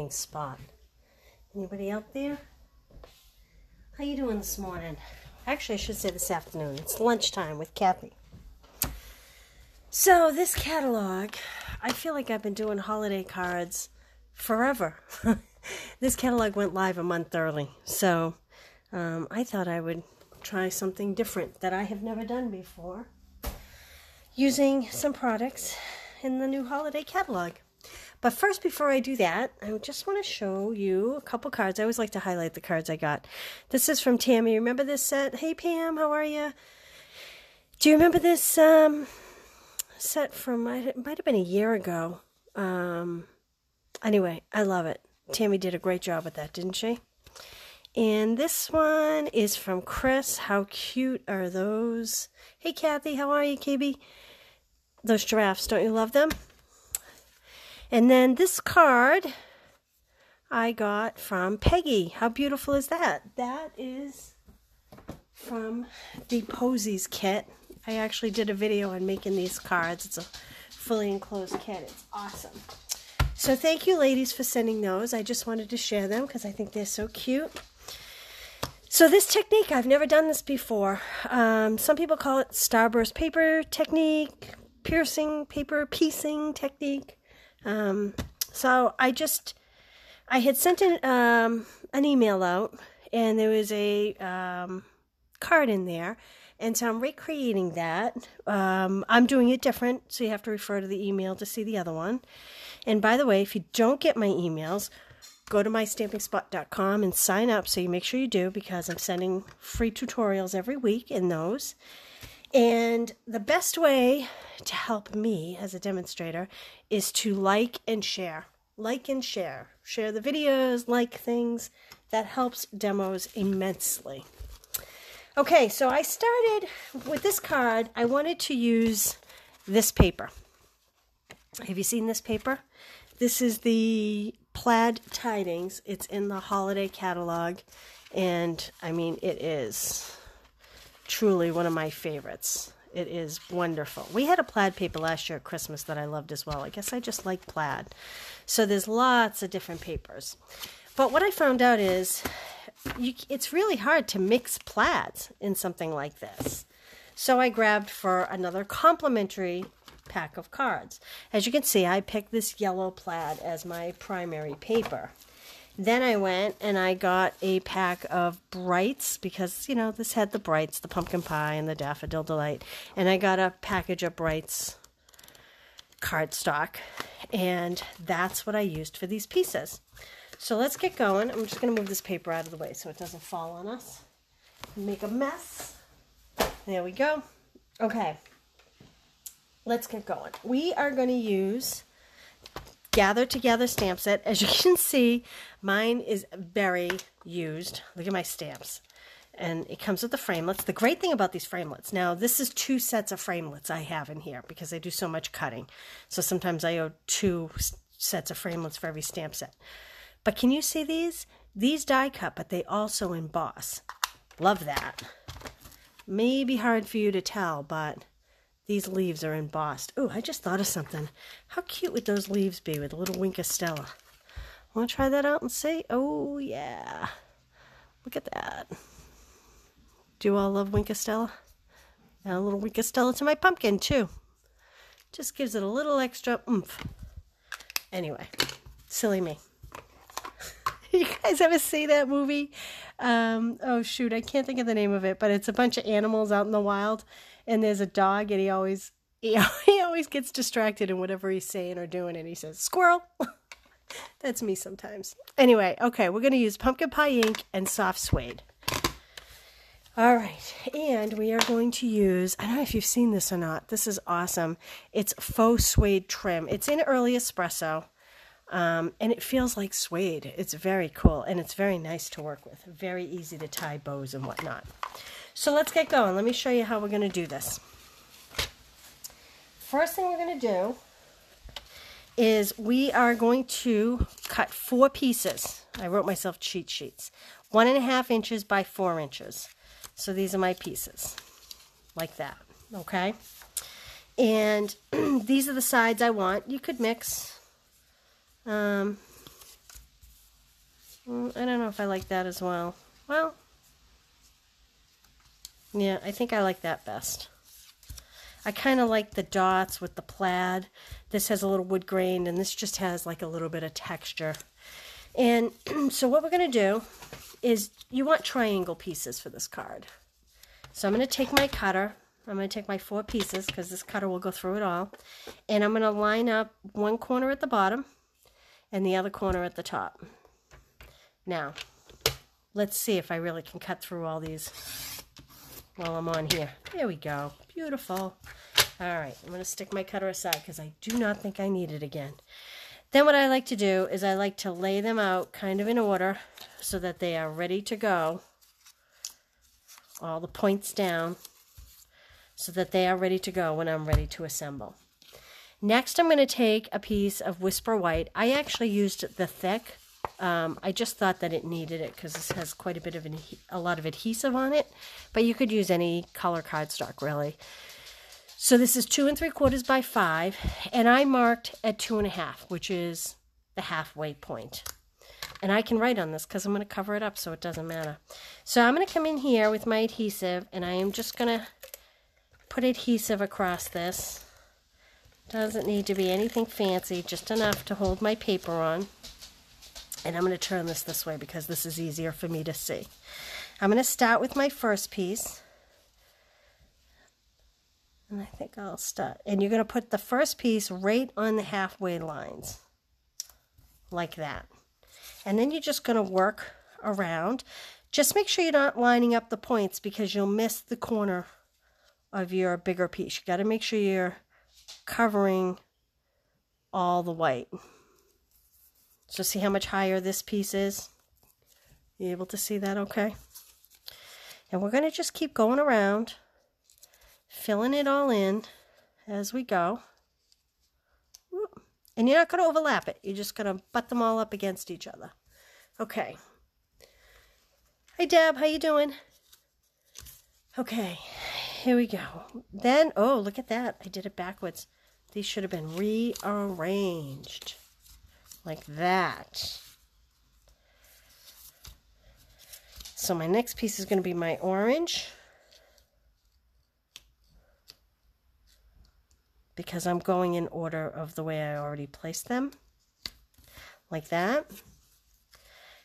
Spot. Anybody out there? How you doing this morning? Actually, I should say this afternoon. It's lunchtime with Kathy. So this catalog, I feel like I've been doing holiday cards forever. This catalog went live a month early. So I thought I would try something different that I have never done before, using some products in the new holiday catalog. But first, before I do that, I just want to show you a couple cards. I always like to highlight the cards I got. This is from Tammy. Remember this set? Hey, Pam, how are you? Do you remember this set from, it might have been a year ago. Anyway, I love it. Tammy did a great job with that, didn't she? And this one is from Chris. How cute are those? Hey, Kathy, how are you, KB? Those giraffes, don't you love them? And then this card I got from Peggy. How beautiful is that? That is from the Posies kit. I actually did a video on making these cards. It's a fully enclosed kit. It's awesome. So thank you, ladies, for sending those. I just wanted to share them because I think they're so cute. So this technique, I've never done this before. Some people call it Starburst paper technique, piercing paper piecing technique. So I had sent an email out, and there was a card in there, and so I'm recreating that. I'm doing it different, so you have to refer to the email to see the other one. And by the way, if you don't get my emails, go to mystampingspot.com and sign up, so you make sure you do, because I'm sending free tutorials every week in those. And the best way to help me as a demonstrator is to like and share. Like and share. Share the videos, like things. That helps demos immensely. Okay, so I started with this card. I wanted to use this paper. Have you seen this paper? This is the Plaid Tidings. It's in the holiday catalog. And, I mean, it is truly one of my favorites. It is wonderful. We had a plaid paper last year at Christmas that I loved as well. I guess I just like plaid. So there's lots of different papers. But what I found out is it's really hard to mix plaids in something like this. So I grabbed for another complimentary pack of cards. As you can see, I picked this yellow plaid as my primary paper. Then I went and I got a pack of Brights because, you know, this had the Brights, the Pumpkin Pie and the Daffodil Delight. And I got a package of Brights cardstock. And that's what I used for these pieces. So let's get going. I'm just going to move this paper out of the way so it doesn't fall on us. Make a mess. There we go. Okay. Let's get going. We are going to use Gather Together stamp set. As you can see, mine is very used. Look at my stamps. And it comes with the framelits. The great thing about these framelits, now this is 2 sets of framelits I have in here because I do so much cutting. So sometimes I owe 2 sets of framelits for every stamp set. But can you see these? These die cut, but they also emboss. Love that. Maybe hard for you to tell, but these leaves are embossed. Oh, I just thought of something. How cute would those leaves be with a little Wink of Stella? Want to try that out and see? Oh, yeah. Look at that. Do you all love Wink of Stella? Add a little Wink of Stella to my pumpkin, too. Just gives it a little extra oomph. Anyway, silly me. You guys ever see that movie? Oh, shoot, I can't think of the name of it, but it's a bunch of animals out in the wild. And there's a dog, and he always gets distracted in whatever he's saying or doing, and he says, "Squirrel." That's me sometimes. Anyway, okay, we're going to use pumpkin pie ink and soft suede. All right, and we are going to use, I don't know if you've seen this or not. This is awesome. It's faux suede trim. It's in early espresso, and it feels like suede. It's very cool, and it's very nice to work with. Very easy to tie bows and whatnot. So let's get going. Let me show you how we're going to do this. First thing we're going to do is we are going to cut 4 pieces. I wrote myself cheat sheets. 1.5 inches by 4 inches. So these are my pieces. Like that. Okay? And these are the sides I want. You could mix I don't know if I like that as well. Well, yeah, I think I like that best. I kind of like the dots with the plaid. This has a little wood grain, and this just has like a little bit of texture. And so what we're going to do is, you want triangle pieces for this card. So I'm going to take my cutter. I'm going to take my 4 pieces, because this cutter will go through it all. And I'm going to line up one corner at the bottom and the other corner at the top. Now, let's see if I really can cut through all these while I'm on here. There we go. Beautiful. All right, I'm going to stick my cutter aside because I do not think I need it again. Then what I like to do is I like to lay them out kind of in order so that they are ready to go. All the points down so that they are ready to go when I'm ready to assemble. Next, I'm going to take a piece of Whisper White. I actually used the thick. I just thought that it needed it because this has quite a bit of a lot of adhesive on it, but you could use any color cardstock really. So this is 2 3/4 by 5, and I marked at 2 1/2, which is the halfway point. And I can write on this because I'm going to cover it up so it doesn't matter. So I'm going to come in here with my adhesive, and I am just going to put adhesive across this. Doesn't need to be anything fancy, just enough to hold my paper on. And I'm going to turn this way because this is easier for me to see. I'm going to start with my first piece. And I think I'll start. And you're going to put the first piece right on the halfway lines. Like that. And then you're just going to work around. Just make sure you're not lining up the points because you'll miss the corner of your bigger piece. You got to make sure you're covering all the white. So see how much higher this piece is? You able to see that okay? And we're going to just keep going around, filling it all in as we go. And you're not going to overlap it. You're just going to butt them all up against each other. Okay. Hi, Deb. How you doing? Okay. Here we go. Then, oh, look at that. I did it backwards. These should have been rearranged. Like that. So my next piece is going to be my orange. Because I'm going in order of the way I already placed them. Like that.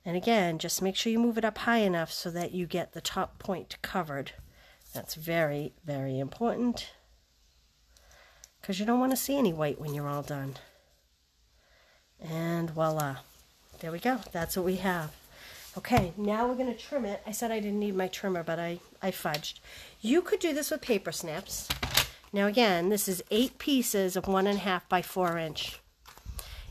And again, just make sure you move it up high enough so that you get the top point covered. That's very, very important. Because you don't want to see any white when you're all done. And voila. There we go. That's what we have. Okay, now we're going to trim it. I said I didn't need my trimmer, but I fudged. You could do this with paper snips. Now again, this is 8 pieces of 1 1/2 by 4 inch.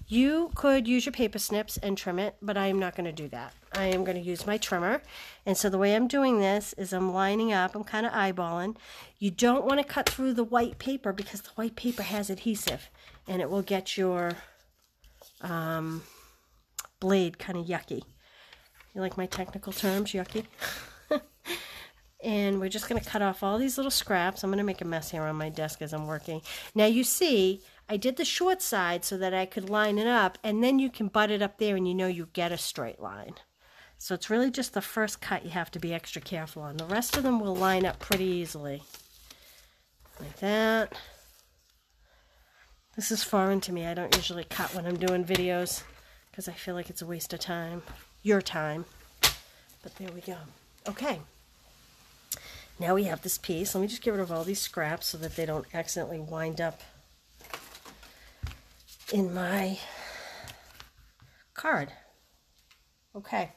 You could use your paper snips and trim it, but I am not going to do that. I am going to use my trimmer. And so the way I'm doing this is I'm lining up, I'm kind of eyeballing. You don't want to cut through the white paper because the white paper has adhesive and it will get your blade kind of yucky. You like my technical terms, yucky? And we're just going to cut off all these little scraps. I'm going to make a mess here on my desk as I'm working. Now you see, I did the short side so that I could line it up, and then you can butt it up there and you know you get a straight line. So it's really just the first cut you have to be extra careful on. The rest of them will line up pretty easily. Like that. This is foreign to me. I don't usually cut when I'm doing videos because I feel like it's a waste of time. Your time. But there we go. Okay. Now we have this piece. Let me just get rid of all these scraps so that they don't accidentally wind up in my card. Okay.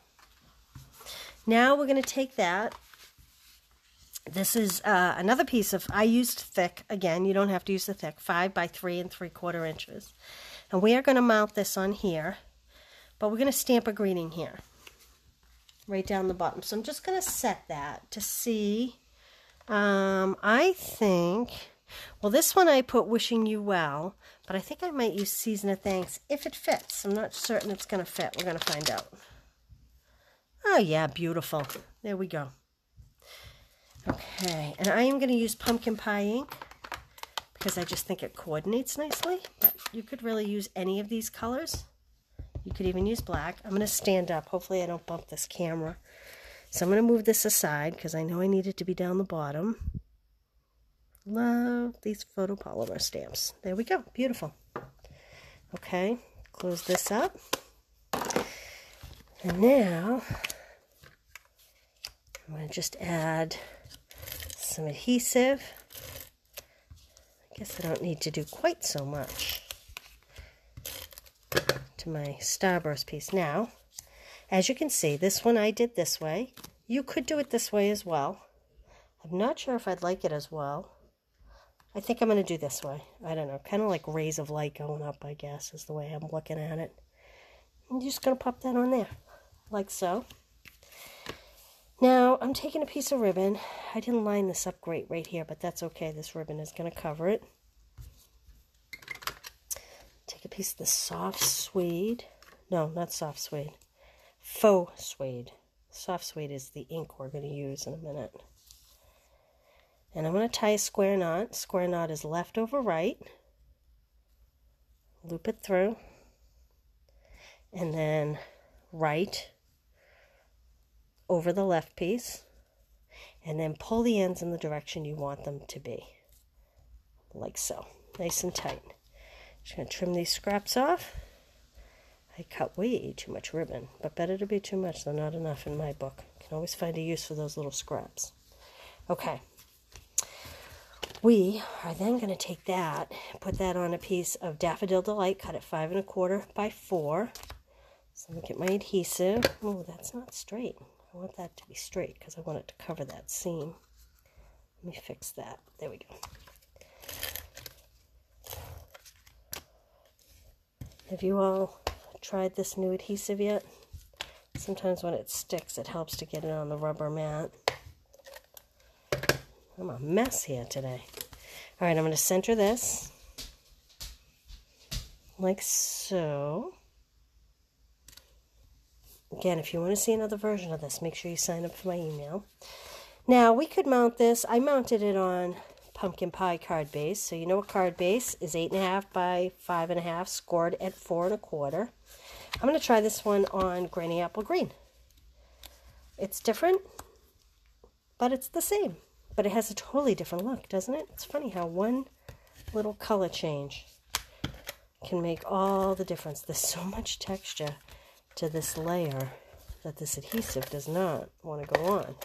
Now we're going to take that. This is another piece of, I used thick. Again, you don't have to use the thick. 5 by 3 3/4 inches. And we are going to mount this on here. But we're going to stamp a greeting here. Right down the bottom. So I'm just going to set that to see. I think, well, this one I put wishing you well, but I think I might use season of thanks if it fits. I'm not certain it's going to fit. We're going to find out. Oh, yeah, beautiful. There we go. Okay, and I am going to use pumpkin pie ink because I just think it coordinates nicely, but you could really use any of these colors. You could even use black. I'm going to stand up. Hopefully I don't bump this camera. So I'm going to move this aside because I know I need it to be down the bottom. Love these photopolymer stamps. There we go. Beautiful. Okay, close this up. And now I'm going to just add some adhesive. I guess I don't need to do quite so much to my Starburst piece. Now, as you can see, this one I did this way. You could do it this way as well. I'm not sure if I'd like it as well. I think I'm going to do this way. I don't know, kind of like rays of light going up, I guess, is the way I'm looking at it. I'm just going to pop that on there, like so. Now, I'm taking a piece of ribbon. I didn't line this up great right here, but that's okay. This ribbon is going to cover it. Take a piece of the soft suede. No, not soft suede. Faux suede. Soft suede is the ink we're going to use in a minute. And I'm going to tie a square knot. Square knot is left over right. Loop it through. And then right over the left piece. And then pull the ends in the direction you want them to be. Like so. Nice and tight. Just going to trim these scraps off. I cut way too much ribbon. But better to be too much than not enough in my book. You can always find a use for those little scraps. Okay. We are then going to take that, put that on a piece of Daffodil Delight, cut it 5 1/4 by 4. So let me get my adhesive. Oh, that's not straight. I want that to be straight because I want it to cover that seam. Let me fix that. There we go. Have you all tried this new adhesive yet? Sometimes when it sticks, it helps to get it on the rubber mat. I'm a mess here today. All right, I'm going to center this like so. Again, if you want to see another version of this, make sure you sign up for my email. Now, we could mount this. I mounted it on pumpkin pie card base. So you know a card base is 8 1/2 by 5 1/2, scored at 4 1/4. I'm going to try this one on Granny Apple Green. It's different, but it's the same. But it has a totally different look, doesn't it? It's funny how one little color change can make all the difference. There's so much texture to this layer that this adhesive does not want to go on.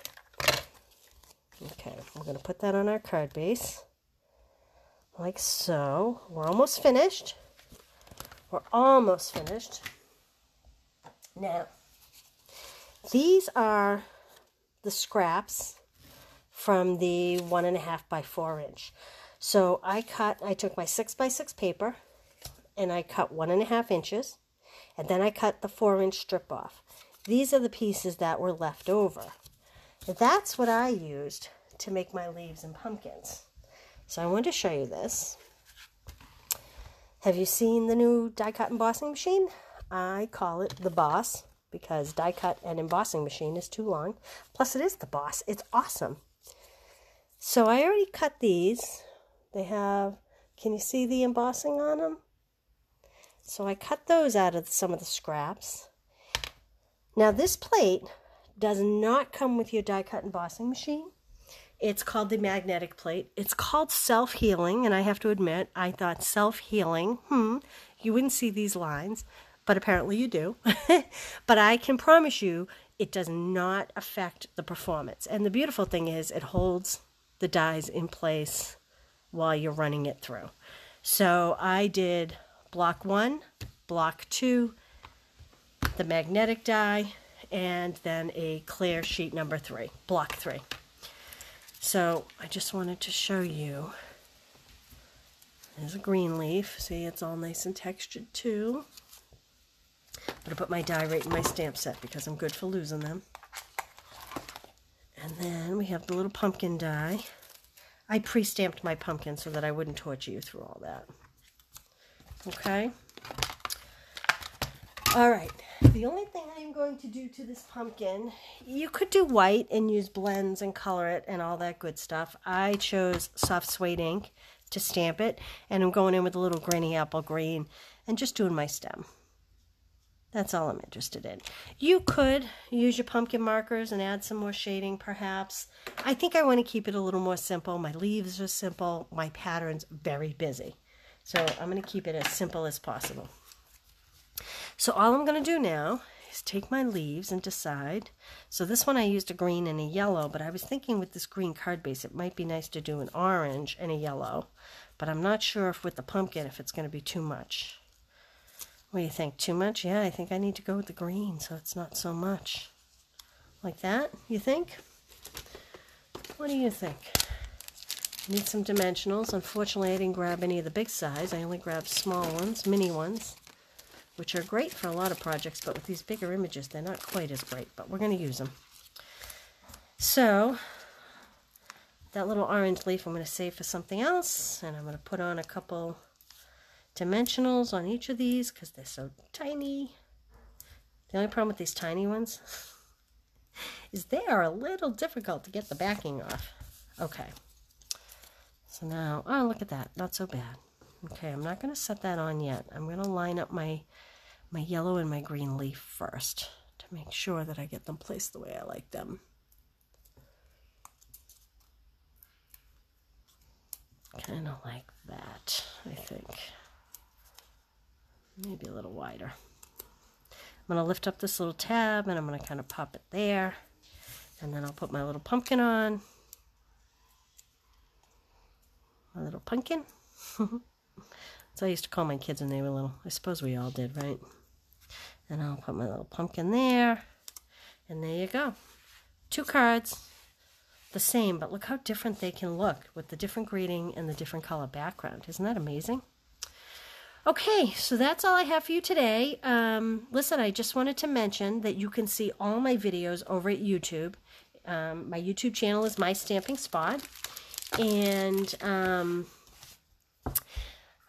Okay, we're going to put that on our card base, like so. We're almost finished. We're almost finished. Now, these are the scraps from the 1 1/2 by 4 inch. So I took my 6 by 6 paper and I cut 1 1/2 inches, and then I cut the 4-inch strip off. These are the pieces that were left over. That's what I used to make my leaves and pumpkins. So I wanted to show you this. Have you seen the new die cut embossing machine? I call it the Boss because die cut and embossing machine is too long. Plus it is the Boss. It's awesome. So I already cut these. They have, can you see the embossing on them? So I cut those out of some of the scraps. Now this plate does not come with your die cut embossing machine. It's called the magnetic plate. It's called self-healing, and I have to admit, I thought self-healing, you wouldn't see these lines, but apparently you do. But I can promise you, it does not affect the performance. And the beautiful thing is, it holds the dies in place while you're running it through. So I did block 1, block 2, the magnetic die, and then a clear sheet number 3, block 3. So I just wanted to show you. There's a green leaf. See, it's all nice and textured too. I'm going to put my die right in my stamp set because I'm good for losing them. And then we have the little pumpkin die. I pre-stamped my pumpkin so that I wouldn't torture you through all that. Okay? Alright, the only thing I am going to do to this pumpkin, you could do white and use blends and color it and all that good stuff. I chose soft suede ink to stamp it, and I'm going in with a little Granny Apple Green and just doing my stem. That's all I'm interested in. You could use your pumpkin markers and add some more shading perhaps. I think I want to keep it a little more simple. My leaves are simple. My pattern's very busy. So I'm going to keep it as simple as possible. So all I'm going to do now is take my leaves and decide. So this one I used a green and a yellow, but I was thinking with this green card base it might be nice to do an orange and a yellow. But I'm not sure if with the pumpkin if it's going to be too much. What do you think? Too much? Yeah, I think I need to go with the green so it's not so much. Like that, you think? What do you think? Need some dimensionals. Unfortunately, I didn't grab any of the big size. I only grabbed small ones, mini ones, which are great for a lot of projects, but with these bigger images, they're not quite as great, but we're going to use them. So, that little orange leaf I'm going to save for something else, and I'm going to put on a couple dimensionals on each of these because they're so tiny. The only problem with these tiny ones is they are a little difficult to get the backing off. Okay. So now, oh, look at that. Not so bad. Okay, I'm not going to set that on yet. I'm going to line up my yellow and my green leaf first to make sure that I get them placed the way I like them. Kind of like that, I think. Maybe a little wider. I'm going to lift up this little tab and I'm going to kind of pop it there. And then I'll put my little pumpkin on. My little pumpkin. That's what I used to call my kids when they were little. I suppose we all did, right? And I'll put my little pumpkin there. And there you go. 2 cards. The same, but look how different they can look with the different greeting and the different color background. Isn't that amazing? Okay, so that's all I have for you today. Listen, I just wanted to mention that you can see all my videos over at YouTube. My YouTube channel is My Stamping Spot. And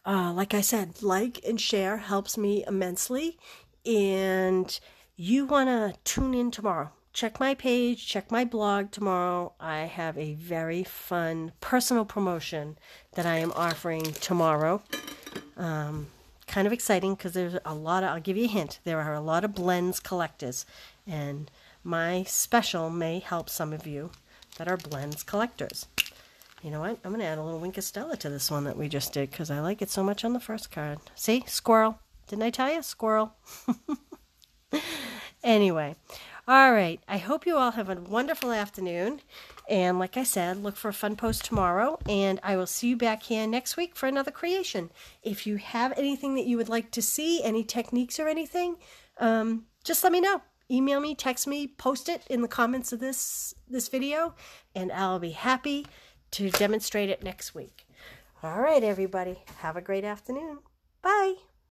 like I said, like and share helps me immensely. And you want to tune in tomorrow. Check my page, check my blog tomorrow. I have a very fun personal promotion that I am offering tomorrow. Kind of exciting because there's a lot of, I'll give you a hint, there are a lot of blends collectors, and my special may help some of you that are blends collectors. You know what? I'm going to add a little Wink of Stella to this one that we just did because I like it so much on the first card. See? Squirrel. Didn't I tell you? Squirrel. Anyway. All right. I hope you all have a wonderful afternoon. And like I said, look for a fun post tomorrow. And I will see you back here next week for another creation. If you have anything that you would like to see, any techniques or anything, just let me know. Email me, text me, post it in the comments of this video. And I'll be happy to demonstrate it next week. All right, everybody. Have a great afternoon. Bye.